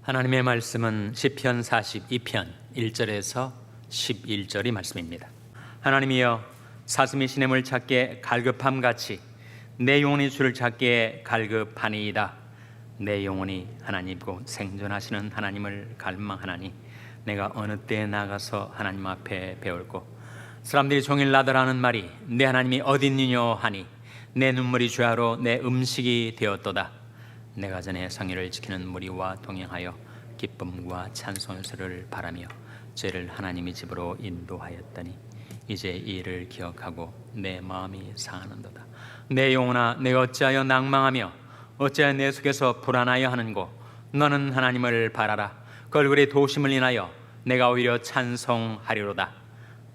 하나님의 말씀은 시편 42편 1절에서 11절이 말씀입니다. 하나님이여, 사슴이 시냇물 찾기에 갈급함같이 내 영혼이 주를 찾기에 갈급하니이다. 내 영혼이 하나님 곧 생존하시는 하나님을 갈망하나니 내가 어느 때에 나가서 하나님 앞에 배울고. 사람들이 종일 나더라는 말이 내 하나님이 어디 있느냐 하니 내 눈물이 주야로 내 음식이 되었도다. 내가 전에 성의를 지키는 무리와 동행하여 기쁨과 찬송의 소리를 바라며 죄를 하나님의 집으로 인도하였더니 이제 이 일을 기억하고 내 마음이 상하는도다. 내 영혼아, 내가 어찌하여 낭망하며 어찌하여 내 속에서 불안하여 하는고. 너는 하나님을 바라라. 걸그리 도심을 인하여 내가 오히려 찬송하리로다.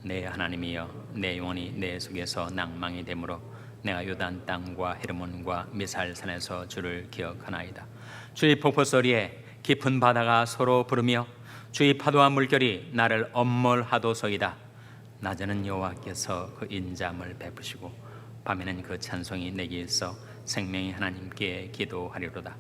내 하나님이여, 내 영혼이 내 속에서 낭망이 되므로 내가 요단 땅과 헤르몬과 미살산에서 주를 기억하나이다. 주의 폭포 소리에 깊은 바다가 서로 부르며 주의 파도와 물결이 나를 엄몰하도소이다. 낮에는 여호와께서 그 인자함을 베푸시고 밤에는 그 찬송이 내게 있어 생명의 하나님께 기도하리로다.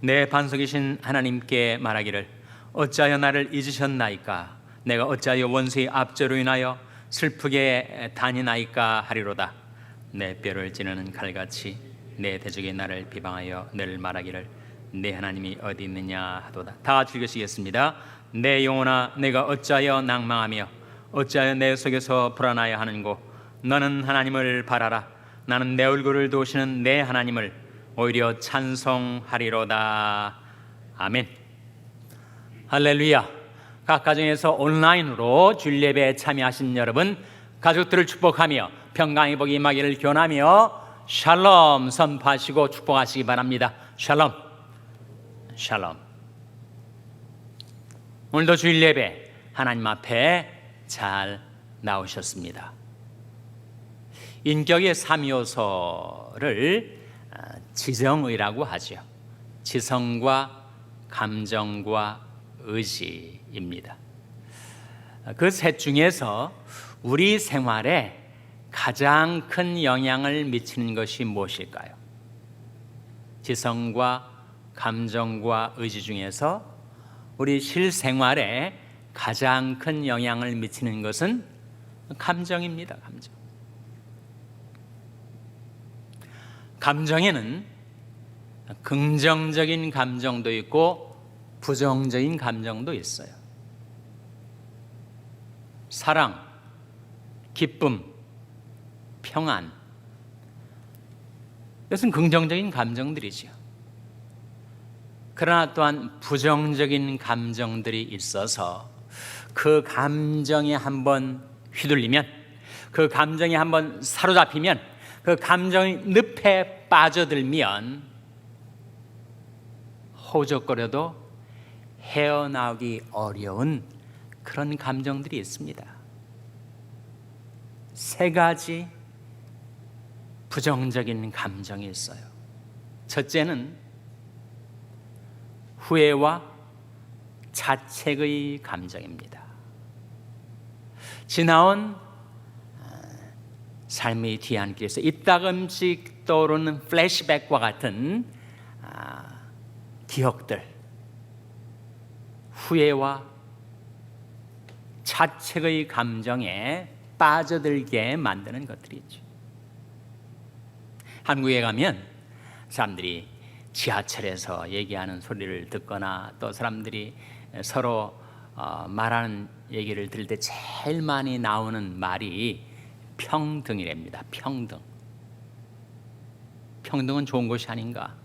내 반석이신 하나님께 말하기를 어찌하여 나를 잊으셨나이까. 내가 어찌하여 원수의 압제로 인하여 슬프게 다니나이까 하리로다. 내 뼈를 찌르는 칼같이 내 대적이 나를 비방하여 늘 말하기를 내 하나님이 어디 있느냐 하도다. 다 같이 읽으시겠습니다. 내 영혼아, 내가 어찌하여 낭망하며 어찌하여 내 속에서 불안하여 하는고. 너는 하나님을 바라라. 나는 내 얼굴을 도우시는 내 하나님을 오히려 찬송하리로다. 아멘. 할렐루야. 각 가정에서 온라인으로 주일 예배에 참여하신 여러분, 가족들을 축복하며 평강의 복이 임하기를 기원하며 샬롬 선포하시고 축복하시기 바랍니다. 샬롬, 샬롬. 오늘도 주일 예배 하나님 앞에 잘 나오셨습니다. 인격의 3요소를 지성의라고 하죠. 지성과 감정과 의지입니다. 그 셋 중에서 우리 생활에 가장 큰 영향을 미치는 것이 무엇일까요? 지성과 감정과 의지 중에서 우리 실생활에 가장 큰 영향을 미치는 것은 감정입니다. 감정에는 긍정적인 감정도 있고 부정적인 감정도 있어요. 사랑, 기쁨, 평안, 이것은 긍정적인 감정들이죠. 그러나 또한 부정적인 감정들이 있어서 그 감정에 한번 휘둘리면, 그 감정에 한번 사로잡히면, 그 감정의 늪에 빠져들면 호적거려도 헤어나오기 어려운 그런 감정들이 있습니다. 세 가지 부정적인 감정이 있어요. 첫째는 후회와 자책의 감정입니다. 지나온 삶의 뒤안길에서 이따금씩 떠오르는 플래시백과 같은 기억들, 후회와 자책의 감정에 빠져들게 만드는 것들이죠. 한국에 가면 사람들이 지하철에서 얘기하는 소리를 듣거나 또 사람들이 서로 말하는 얘기를 들을 때 제일 많이 나오는 말이 평등이랍니다. 평등은 좋은 것이 아닌가?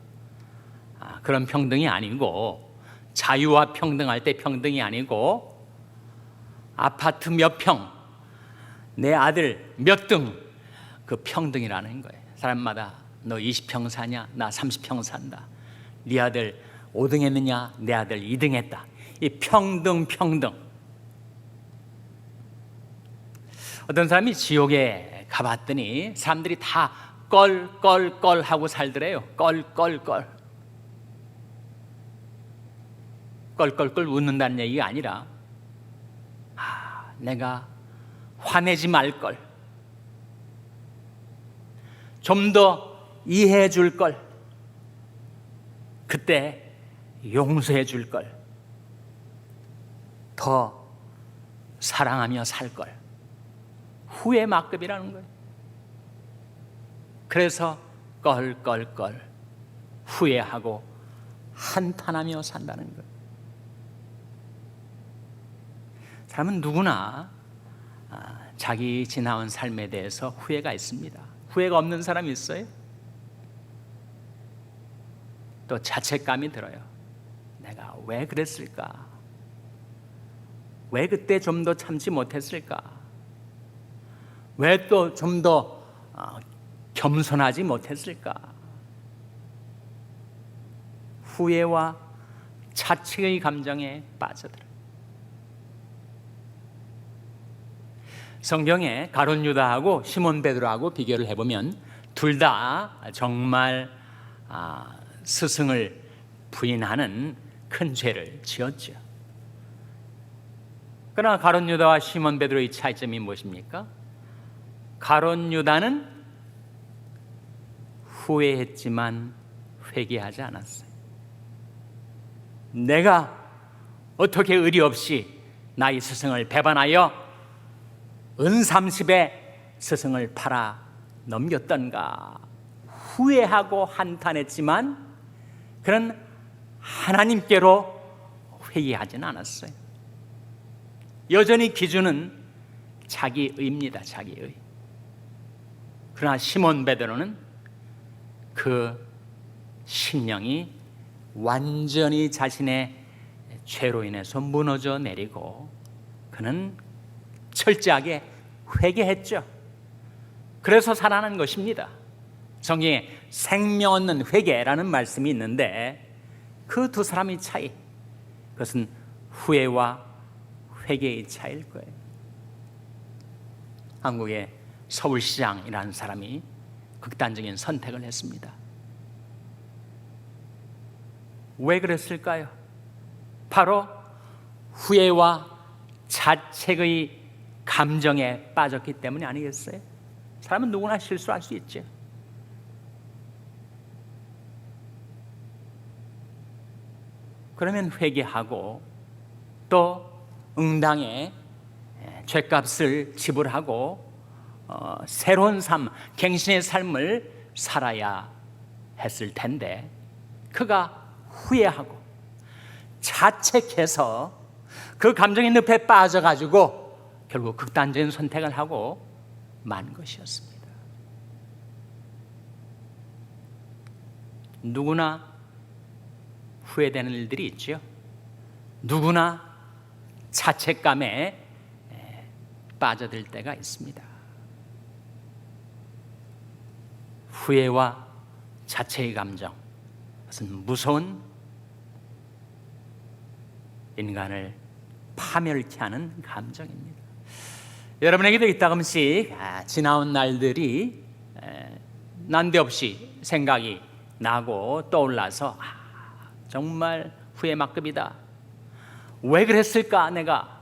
그런 평등이 아니고, 자유와 평등할 때 평등이 아니고, 아파트 몇 평, 내 아들 몇 등, 그 평등이라는 거예요. 사람마다 너 20평 사냐? 나 30평 산다. 네 아들 5등 했느냐? 내 아들 2등 했다. 이 평등. 어떤 사람이 지옥에 가봤더니 사람들이 다 껄껄껄 하고 살더래요. 껄껄껄 웃는다는 얘기가 아니라 내가 화내지 말걸, 좀 더 이해해 줄걸, 그때 용서해 줄걸, 더 사랑하며 살 걸. 후회 막급이라는 거예요. 그래서 껄껄껄 후회하고 한탄하며 산다는 거예요. 사람은 누구나 자기 지나온 삶에 대해서 후회가 있습니다. 후회가 없는 사람이 있어요? 또 자책감이 들어요. 내가 왜 그랬을까? 왜 그때 좀 더 참지 못했을까? 왜 또 좀 더 겸손하지 못했을까? 후회와 자책의 감정에 빠져들어요. 성경에 가룟 유다하고 시몬 베드로하고 비교를 해보면 둘 다 정말 스승을 부인하는 큰 죄를 지었죠. 그러나 가룟 유다와 시몬 베드로의 차이점이 무엇입니까? 가룟 유다는 후회했지만 회개하지 않았어요. 내가 어떻게 의리 없이 나의 스승을 배반하여 은30에 스승을 팔아 넘겼던가 후회하고 한탄했지만 그는 하나님께로 회개하지는 않았어요. 여전히 기준은 자기의입니다. 자기의. 그러나 시몬 베드로는 그 심령이 완전히 자신의 죄로 인해서 무너져 내리고 그는 철저하게 회개했죠. 그래서 살아난 것입니다. 성경에 생명 얻는 회개라는 말씀이 있는데 그 두 사람의 차이, 그것은 후회와 회개의 차이일 거예요. 한국의 서울시장이라는 사람이 극단적인 선택을 했습니다. 왜 그랬을까요? 바로 후회와 자책의 감정에 빠졌기 때문이 아니겠어요? 사람은 누구나 실수할 수 있죠. 그러면 회개하고 또 응당의 죄값을 지불하고 새로운 삶, 갱신의 삶을 살아야 했을 텐데 그가 후회하고 자책해서 그 감정의 늪에 빠져가지고 결국 극단적인 선택을 하고 만 것이었습니다. 누구나 후회되는 일들이 있죠. 누구나 자책감에 빠져들 때가 있습니다. 후회와 자책의 감정, 그것은 무서운 인간을 파멸케 하는 감정입니다. 여러분에게도 이따금씩 지나온 날들이 난데없이 생각이 나고 떠올라서 정말 후회 막급이다. 왜 그랬을까 내가?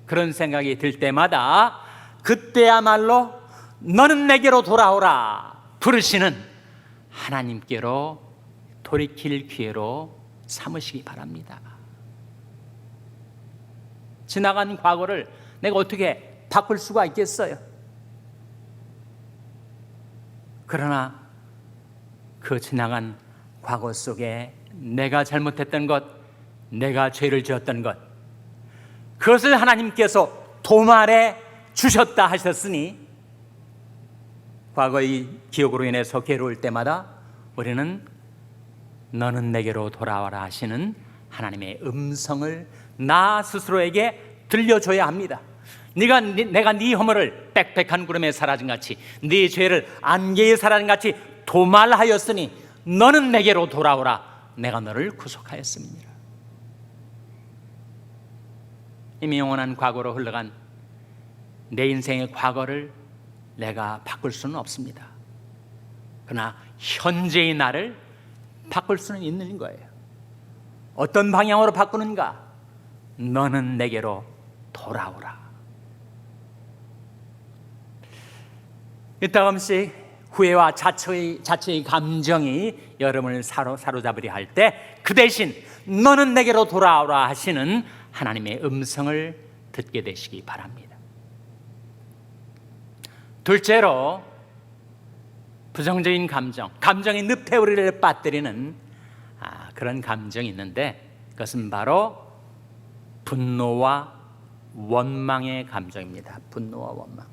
그런 생각이 들 때마다 그때야말로 너는 내게로 돌아오라 부르시는 하나님께로 돌이킬 기회로 삼으시기 바랍니다. 지나간 과거를 내가 어떻게 바꿀 수가 있겠어요? 그러나 그 지나간 과거 속에 내가 잘못했던 것, 내가 죄를 지었던 것, 그것을 하나님께서 도말해 주셨다 하셨으니 과거의 기억으로 인해서 괴로울 때마다 우리는 너는 내게로 돌아와라 하시는 하나님의 음성을 나 스스로에게 들려줘야 합니다. 내가 네 허물을 빽빽한 구름에 사라진 같이 네 죄를 안개에 사라진 같이 도말하였으니 너는 내게로 돌아오라. 내가 너를 구속하였습니다. 이미 영원한 과거로 흘러간 내 인생의 과거를 내가 바꿀 수는 없습니다. 그러나 현재의 나를 바꿀 수는 있는 거예요. 어떤 방향으로 바꾸는가? 너는 내게로 돌아오라. 이따금씩 후회와 자체의 감정이 여러분을 사로잡으려 할 때 그 대신 너는 내게로 돌아오라 하시는 하나님의 음성을 듣게 되시기 바랍니다. 둘째로, 부정적인 감정이 늪에 우리를 빠뜨리는 그런 감정이 있는데, 그것은 바로 분노와 원망의 감정입니다. 분노와 원망.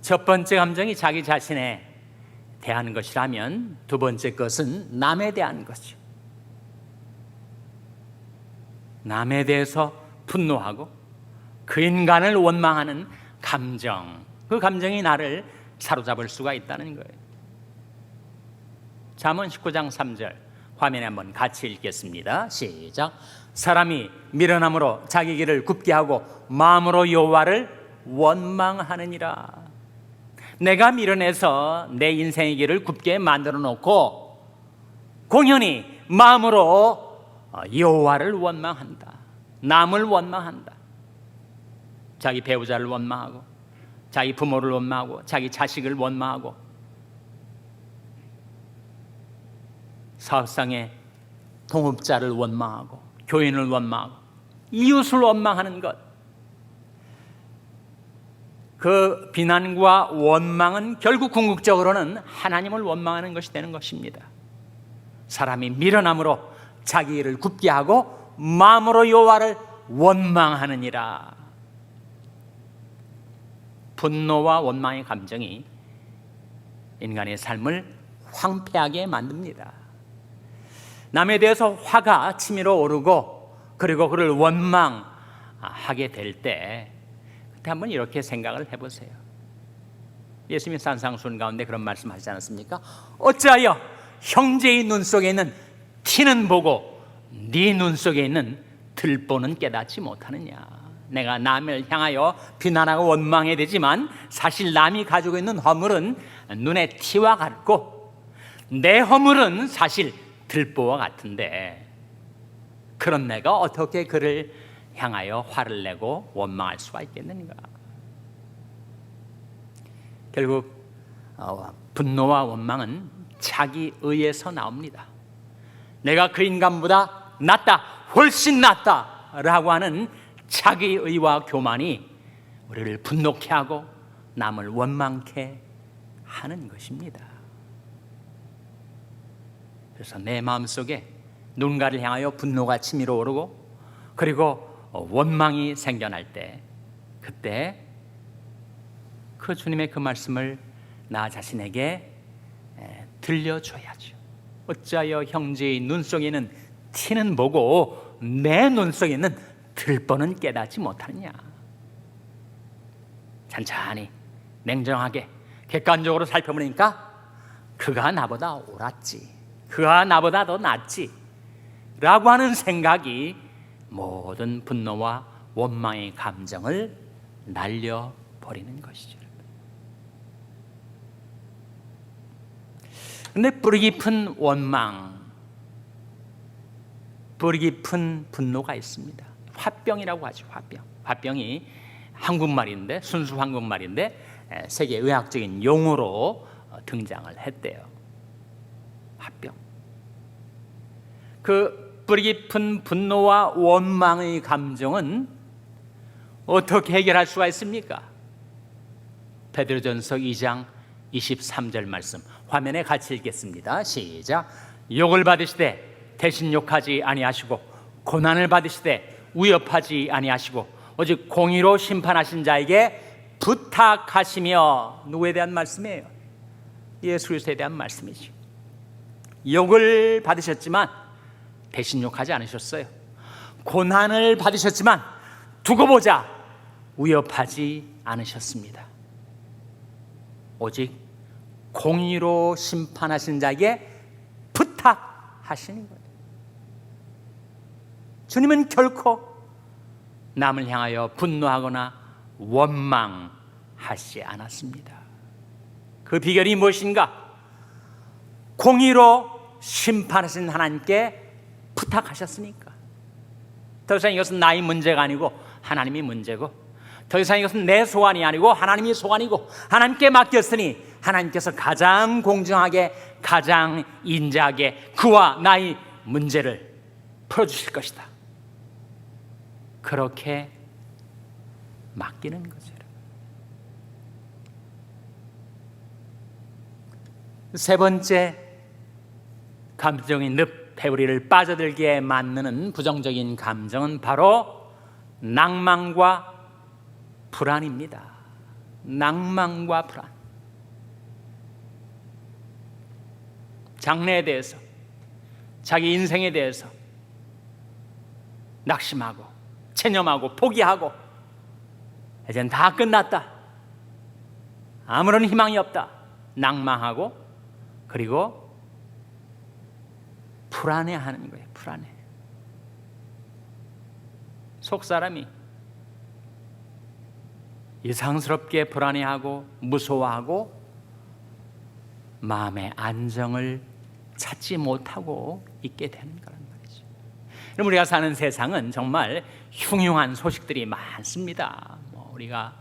첫 번째 감정이 자기 자신에 대한 것이라면, 두 번째 것은 남에 대한 것이죠. 남에 대해서 분노하고 그 인간을 원망하는 감정, 그 감정이 나를 사로잡을 수가 있다는 거예요. 잠언 19장 3절 화면에 한번 같이 읽겠습니다. 시작. 사람이 미련함으로 자기 길을 굽게 하고 마음으로 여호와를 원망하느니라. 내가 미련해서 내 인생의 길을 굽게 만들어 놓고 공연히 마음으로 여호와를 원망한다. 남을 원망한다. 자기 배우자를 원망하고, 자기 부모를 원망하고, 자기 자식을 원망하고, 사업상의 동업자를 원망하고, 교인을 원망하고, 이웃을 원망하는 것, 그 비난과 원망은 결국 궁극적으로는 하나님을 원망하는 것이 되는 것입니다. 사람이 미련함으로 자기 일을 굽게 하고 마음으로 여호와를 원망하느니라. 분노와 원망의 감정이 인간의 삶을 황폐하게 만듭니다. 남에 대해서 화가 치밀어 오르고 그리고 그를 원망하게 될 때, 그때 한번 이렇게 생각을 해보세요. 예수님이 산상수훈 가운데 그런 말씀 하시지 않았습니까? 어찌하여 형제의 눈 속에 있는 티는 보고 네 눈 속에 있는 들보는 깨닫지 못하느냐. 내가 남을 향하여 비난하고 원망해야 되지만 사실 남이 가지고 있는 허물은 눈의 티와 같고 내 허물은 사실 들보와 같은데, 그런 내가 어떻게 그를 향하여 화를 내고 원망할 수가 있겠는가. 결국 분노와 원망은 자기 의에서 나옵니다. 내가 그 인간보다 낫다, 훨씬 낫다 라고 하는 자기 의와 교만이 우리를 분노케 하고 남을 원망케 하는 것입니다. 그래서 내 마음속에 누군가를 향하여 분노가 치밀어 오르고 그리고 원망이 생겨날 때, 그때 그 주님의 그 말씀을 나 자신에게 들려줘야죠. 어찌하여 형제의 눈 속에는 티는 보고 내 눈 속에는 들보는 깨닫지 못하느냐. 찬찬히 냉정하게 객관적으로 살펴보니까 그가 나보다 옳았지, 그가 나보다 더 낫지 라고 하는 생각이 모든 분노와 원망의 감정을 날려버리는 것이죠. 그런데 뿌리 깊은 원망, 뿌리 깊은 분노가 있습니다. 화병이라고 하죠. 화병이 한국말인데, 순수 한국말인데 세계 의학적인 용어로 등장을 했대요. 화병. 그 뿌리 깊은 분노와 원망의 감정은 어떻게 해결할 수가 있습니까? 베드로전서 2장 23절 말씀 화면에 같이 읽겠습니다. 시작. 욕을 받으시되 대신 욕하지 아니하시고 고난을 받으시되 위협하지 아니하시고 오직 공의로 심판하신 자에게 부탁하시며. 누구에 대한 말씀이에요? 예수 그리스도에 대한 말씀이죠. 욕을 받으셨지만 대신 욕하지 않으셨어요. 고난을 받으셨지만 두고 보자 위협하지 않으셨습니다. 오직 공의로 심판하신 자에게 부탁하시는 거예요. 주님은 결코 남을 향하여 분노하거나 원망하지 않았습니다. 그 비결이 무엇인가? 공의로 심판하신 하나님께 부탁하셨으니까. 더 이상 이것은 나의 문제가 아니고 하나님이 문제고, 더 이상 이것은 내 소관이 아니고 하나님이 소관이고, 하나님께 맡겼으니 하나님께서 가장 공정하게, 가장 인자하게 그와 나의 문제를 풀어주실 것이다 그렇게 맡기는 거죠. 세 번째, 감정의 늪에 우리를 빠져들게 만드는 부정적인 감정은 바로 낭만과 불안입니다. 낭만과 불안. 장래에 대해서, 자기 인생에 대해서 낙심하고 체념하고 포기하고 이젠 다 끝났다, 아무런 희망이 없다 낭망하고, 그리고 불안해하는 거예요. 불안해. 속 사람이 이상스럽게 불안해하고 무서워하고 마음의 안정을 찾지 못하고 있게 되는 거란 말이죠. 그럼 우리가 사는 세상은 정말 흉흉한 소식들이 많습니다. 우리가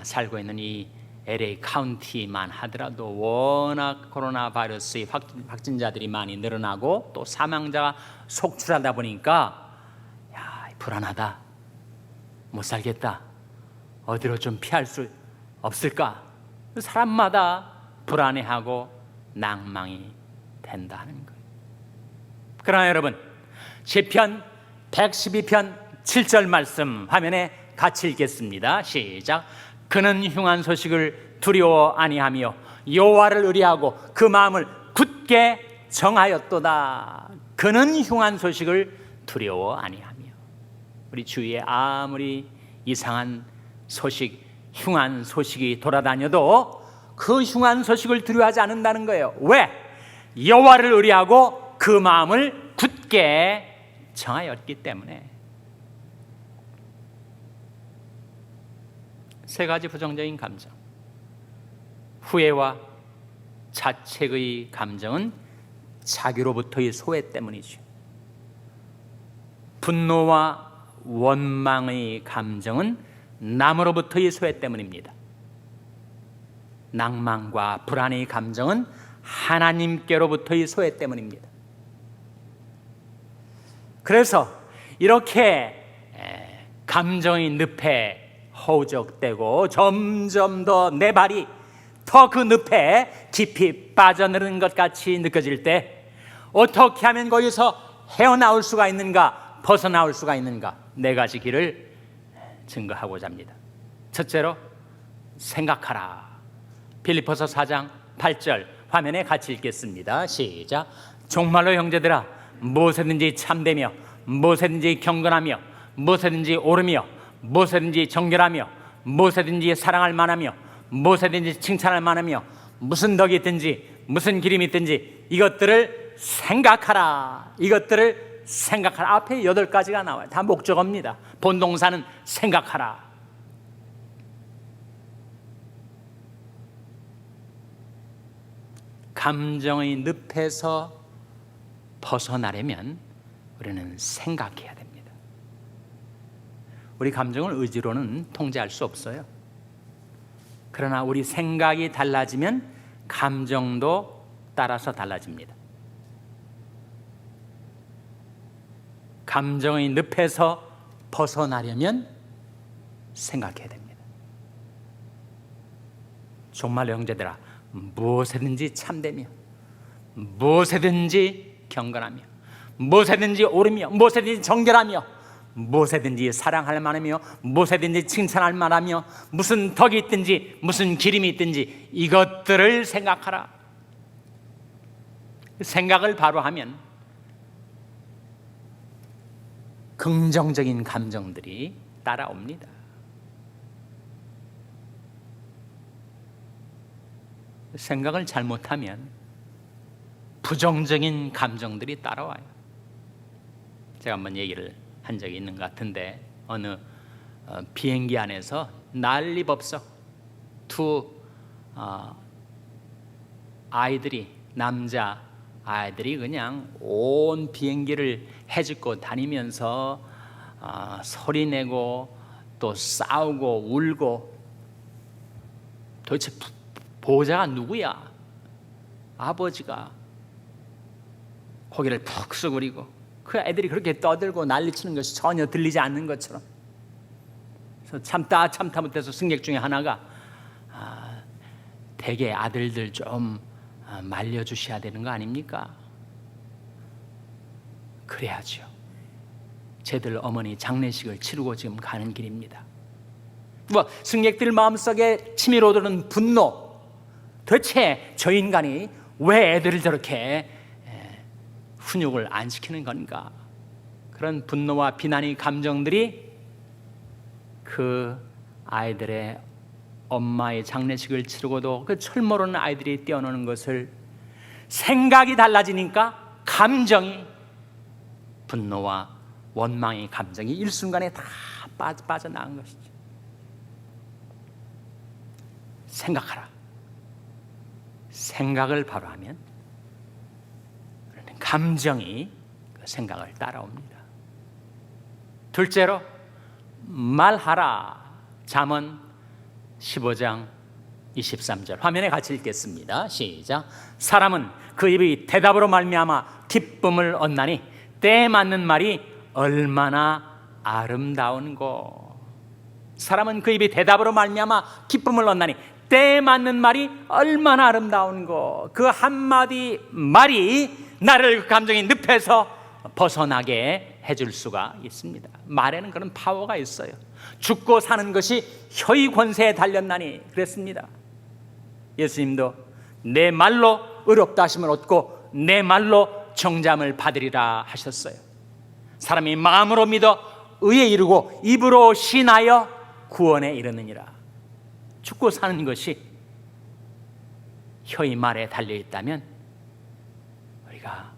살고 있는 이 LA 카운티만 하더라도 워낙 코로나 바이러스의 확진자들이 많이 늘어나고 또 사망자가 속출하다 보니까 불안하다, 못 살겠다, 어디로 좀 피할 수 없을까, 사람마다 불안해하고 낭망이 된다는 거예요. 그러나 여러분, 시편 112편 7절 말씀 화면에 같이 읽겠습니다. 시작. 그는 흉한 소식을 두려워 아니하며 여호와를 의뢰하고 그 마음을 굳게 정하였도다. 그는 흉한 소식을 두려워 아니하며. 우리 주위에 아무리 이상한 소식, 흉한 소식이 돌아다녀도 그 흉한 소식을 두려워하지 않는다는 거예요. 왜? 여호와를 의뢰하고 그 마음을 굳게 정하였기 때문에. 세 가지 부정적인 감정. 후회와 자책의 감정은 자기로부터의 소외 때문이죠. 분노와 원망의 감정은 남으로부터의 소외 때문입니다. 낭만과 불안의 감정은 하나님께로부터의 소외 때문입니다. 그래서 이렇게 감정의 늪에 허우적대고 점점 더 내 발이 더 그 늪에 깊이 빠져드는 것 같이 느껴질 때 어떻게 하면 거기서 헤어나올 수가 있는가, 벗어나올 수가 있는가, 네 가지 길을 증거하고자 합니다. 첫째로 생각하라. 빌립보서 4장 8절 화면에 같이 읽겠습니다. 시작. 정말로 형제들아, 무엇이든지 참되며 무엇이든지 경건하며 무엇이든지 옳으며 무엇이든지 정결하며 무엇이든지 사랑할 만하며 무엇이든지 칭찬할 만하며 무슨 덕이 있든지 무슨 기림이 있든지 이것들을 생각하라. 이것들을 생각하라. 앞에 8가지가 나와요. 다 목적어입니다. 본동사는 생각하라. 감정의 늪에서 벗어나려면 우리는 생각해야 됩니다. 우리 감정을 의지로는 통제할 수 없어요. 그러나 우리 생각이 달라지면 감정도 따라서 달라집니다. 감정의 늪에서 벗어나려면 생각해야 됩니다. 정말 형제들아, 무엇이든지 참되며 무엇이든지 경건하며 무엇이든지 옳으며 무엇이든지 정결하며 무엇이든지 사랑할 만하며 무엇이든지 칭찬할 만하며 무슨 덕이 있든지 무슨 기림이 있든지 이것들을 생각하라. 생각을 바로 하면 긍정적인 감정들이 따라옵니다. 생각을 잘못하면 부정적인 감정들이 따라와요. 제가 한번 얘기를 한 적이 있는 것 같은데 어느 비행기 안에서 난리법석 두 아이들이, 남자 아이들이 그냥 온 비행기를 헤집고 다니면서 소리내고 또 싸우고 울고, 도대체 보호자가 누구야? 아버지가 고개를 푹 숙이고 그 애들이 그렇게 떠들고 난리치는 것이 전혀 들리지 않는 것처럼. 그래서 참다 못해서 승객 중에 하나가 대개 아들들 좀 말려주셔야 되는 거 아닙니까? 그래야죠. 쟤들 어머니 장례식을 치르고 지금 가는 길입니다. 뭐 승객들 마음속에 치밀어오르는 분노, 도대체 저 인간이 왜 애들을 저렇게 훈육을 안 시키는 건가? 그런 분노와 비난의 감정들이 그 아이들의 엄마의 장례식을 치르고도 그 철모르는 아이들이 뛰어노는 것을 생각이 달라지니까 감정이, 분노와 원망의 감정이 일순간에 다 빠져나간 것이죠. 생각하라. 생각을 바로 하면 감정이 그 생각을 따라옵니다. 둘째로 말하라. 잠언 15장 23절 화면에 같이 읽겠습니다. 시작. 사람은 그 입의 대답으로 말미암아 기쁨을 얻나니 때에 맞는 말이 얼마나 아름다운고. 사람은 그 입의 대답으로 말미암아 기쁨을 얻나니 때에 맞는 말이 얼마나 아름다운고. 그 한마디 말이 나를 그 감정의 늪에서 벗어나게 해줄 수가 있습니다. 말에는 그런 파워가 있어요. 죽고 사는 것이 혀의 권세에 달렸나니 그랬습니다. 예수님도 내 말로 의롭다 하심을 얻고 내 말로 정잠을 받으리라 하셨어요. 사람이 마음으로 믿어 의에 이르고 입으로 신하여 구원에 이르느니라. 죽고 사는 것이 혀의 말에 달려있다면 우리가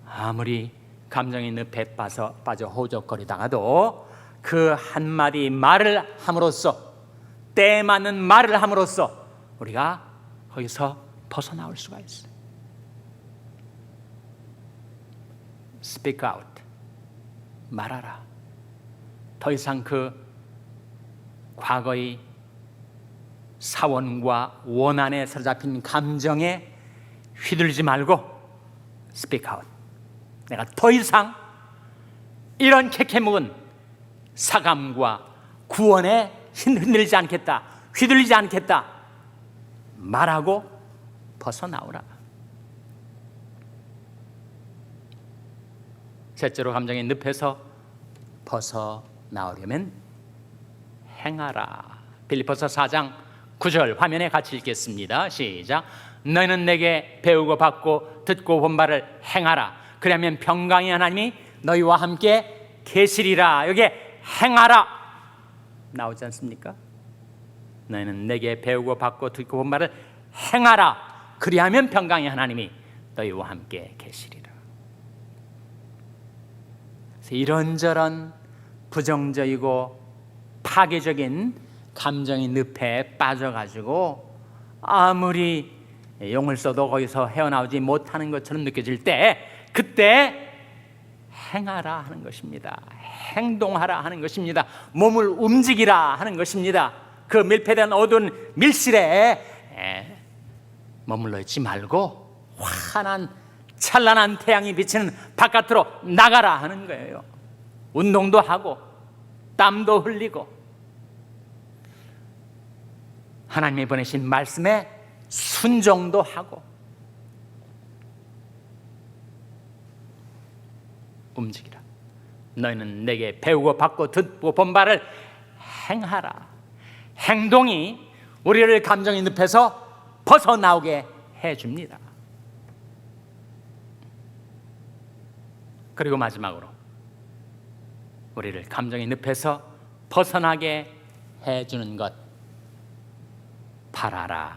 아무리 감정의 늪에 빠져 호적거리다가도 그 한마디 말을 함으로써, 때에 맞는 말을 함으로써 우리가 거기서 벗어나올 수가 있어요. Speak out. 말하라. 더 이상 그 과거의 사원과 원한에 사로잡힌 감정에 휘둘리지 말고 Speak out. 내가 더 이상 이런 캐캐묵은 사감과 구원에 흔들리지 않겠다, 휘둘리지 않겠다 말하고 벗어나오라. 셋째로 감정의 늪에서 벗어나오려면 행하라. 빌립보서 4장 9절 화면에 같이 읽겠습니다. 시작. 너희는 내게 배우고 받고 듣고 본 바를 행하라. 그러면 평강의 하나님이 너희와 함께 계시리라. 여기에 행하라 나오지 않습니까? 너희는 내게 배우고 받고 듣고 본 바를 행하라. 그리하면 평강의 하나님이 너희와 함께 계시리라. 이런저런 부정적이고 파괴적인 감정의 늪에 빠져가지고 아무리 용을 써도 거기서 헤어나오지 못하는 것처럼 느껴질 때, 그때 행하라 하는 것입니다. 행동하라 하는 것입니다. 몸을 움직이라 하는 것입니다. 그 밀폐된 어두운 밀실에 머물러 있지 말고 환한 찬란한 태양이 비치는 바깥으로 나가라 하는 거예요. 운동도 하고 땀도 흘리고 하나님이 보내신 말씀에 순종도 하고 움직이라. 너희는 내게 배우고 받고 듣고 본 바를 행하라. 행동이 우리를 감정의 늪에서 벗어나오게 해줍니다. 그리고 마지막으로 우리를 감정의 늪에서 벗어나게 해주는 것, 바라라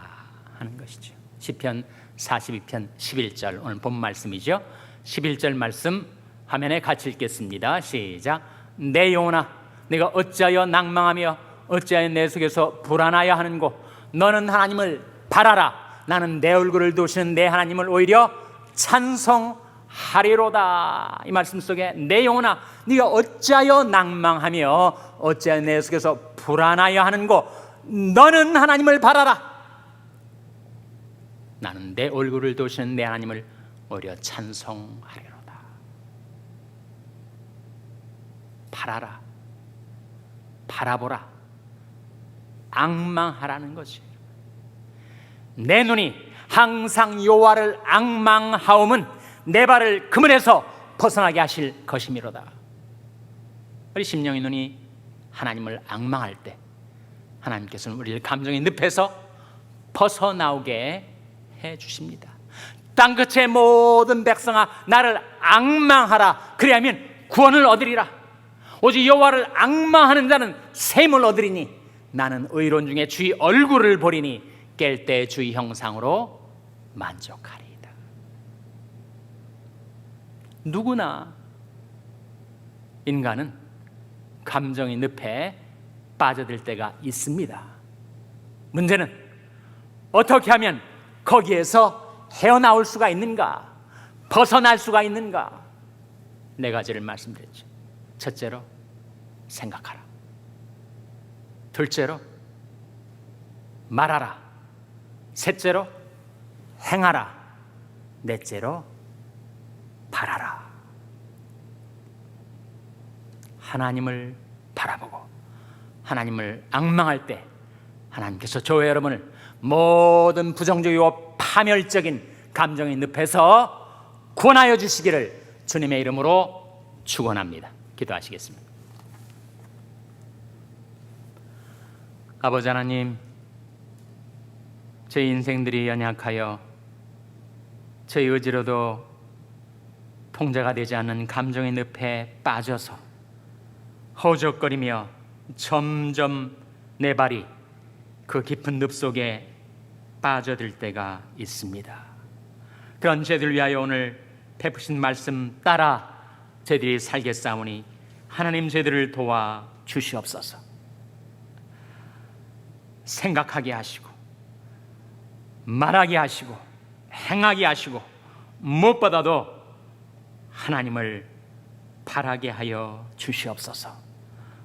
하는 것이죠. 시편 42편 11절 오늘 본 말씀이죠. 11절 말씀 화면에 같이 읽겠습니다. 시작. 내 영혼아 내가 어찌하여 낭망하며 어찌하여 내 속에서 불안하여 하는고. 너는 하나님을 바라라. 나는 내 얼굴을 도시는 내 하나님을 오히려 찬송하리로다. 이 말씀 속에 내 영혼아 네가 어찌하여 낭망하며 어찌하여 내 속에서 불안하여 하는고. 너는 하나님을 바라라. 나는 내 얼굴을 도시는 내 하나님을 오히려 찬송하리로다. 바라라, 바라보라, 앙망하라는 것이에요. 내 눈이 항상 여호와를 앙망하오면 내 발을 그물에서 벗어나게 하실 것이미로다. 우리 심령의 눈이 하나님을 앙망할 때 하나님께서는 우리를 감정의 늪에서 벗어나오게 해주십니다. 땅끝의 모든 백성아 나를 앙망하라. 그리하면 구원을 얻으리라. 오직 여호와를 앙망하는 자는 샘을 얻으리니 나는 의로운 중에 주의 얼굴을 보리니 깰 때 주의 형상으로 만족하리이다. 누구나 인간은 감정의 늪에 빠져들 때가 있습니다. 문제는 어떻게 하면 거기에서 헤어나올 수가 있는가, 벗어날 수가 있는가? 네 가지를 말씀드렸죠. 첫째로 생각하라. 둘째로 말하라. 셋째로 행하라. 넷째로 바라라. 하나님을 바라보고 하나님을 앙망할 때 하나님께서 저와 여러분을 모든 부정적이고 파멸적인 감정의 늪에서 구원하여 주시기를 주님의 이름으로 축원합니다. 기도하시겠습니다. 아버지 하나님, 제 인생들이 연약하여 제 의지로도 통제가 되지 않는 감정의 늪에 빠져서 허우적거리며 점점 내 발이 그 깊은 늪 속에 빠져들 때가 있습니다. 그런 저희들 위하여 오늘 베푸신 말씀 따라 저희들이 살겠사오니 하나님 저희들을 도와 주시옵소서. 생각하게 하시고 말하게 하시고 행하게 하시고 무엇보다도 하나님을 바라게 하여 주시옵소서.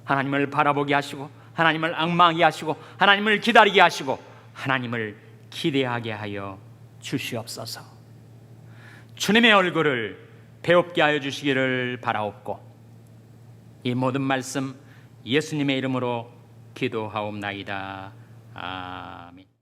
하나님을 바라보게 하시고 하나님을 앙망하게 하시고 하나님을 기다리게 하시고 하나님을 기대하게 하여 주시옵소서. 주님의 얼굴을 배웁게 하여 주시기를 바라옵고 이 모든 말씀 예수님의 이름으로 기도하옵나이다. 아멘.